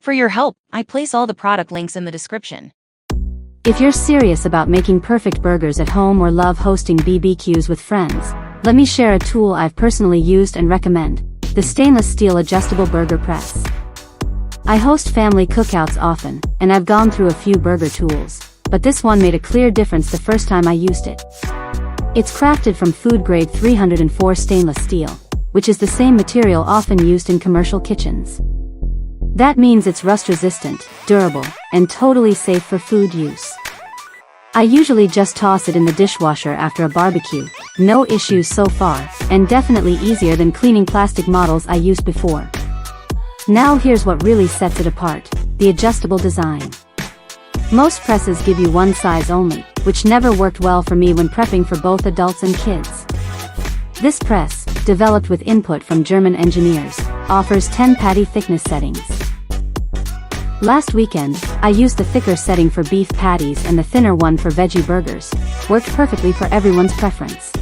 For your help, I place all the product links in the description. If you're serious about making perfect burgers at home or love hosting BBQs with friends, let me share a tool I've personally used and recommend: the stainless steel adjustable burger press. I host family cookouts often, and I've gone through a few burger tools, but this one made a clear difference the first time I used it. It's crafted from food-grade 304 stainless steel, which is the same material often used in commercial kitchens. That means it's rust-resistant, durable, and totally safe for food use. I usually just toss it in the dishwasher after a barbecue, no issues so far, and definitely easier than cleaning plastic models I used before. Now here's what really sets it apart: the adjustable design. Most presses give you one size only, which never worked well for me when prepping for both adults and kids. This press, developed with input from German engineers, offers 10 patty thickness settings. Last weekend, I used the thicker setting for beef patties and the thinner one for veggie burgers. Worked perfectly for everyone's preference.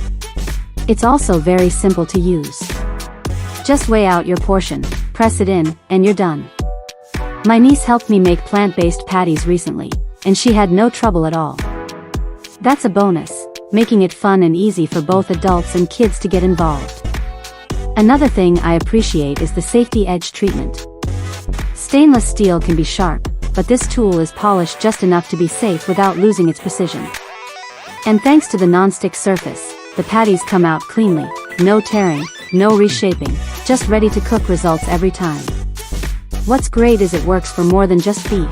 It's also very simple to use. Just weigh out your portion, press it in, and you're done. My niece helped me make plant-based patties recently, and she had no trouble at all. That's a bonus, making it fun and easy for both adults and kids to get involved. Another thing I appreciate is the safety edge treatment. Stainless steel can be sharp, but this tool is polished just enough to be safe without losing its precision. And thanks to the non-stick surface, the patties come out cleanly, no tearing, no reshaping, just ready to cook results every time. What's great is it works for more than just beef.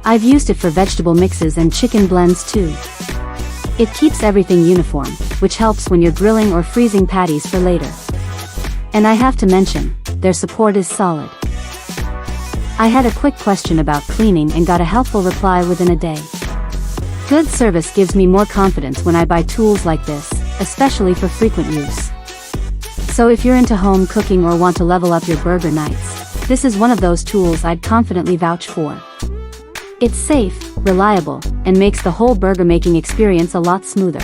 I've used it for vegetable mixes and chicken blends too. It keeps everything uniform, which helps when you're grilling or freezing patties for later. And I have to mention, their support is solid. I had a quick question about cleaning and got a helpful reply within a day. Good service gives me more confidence when I buy tools like this, especially for frequent use. So if you're into home cooking or want to level up your burger nights, this is one of those tools I'd confidently vouch for. It's safe, reliable, and makes the whole burger making experience a lot smoother.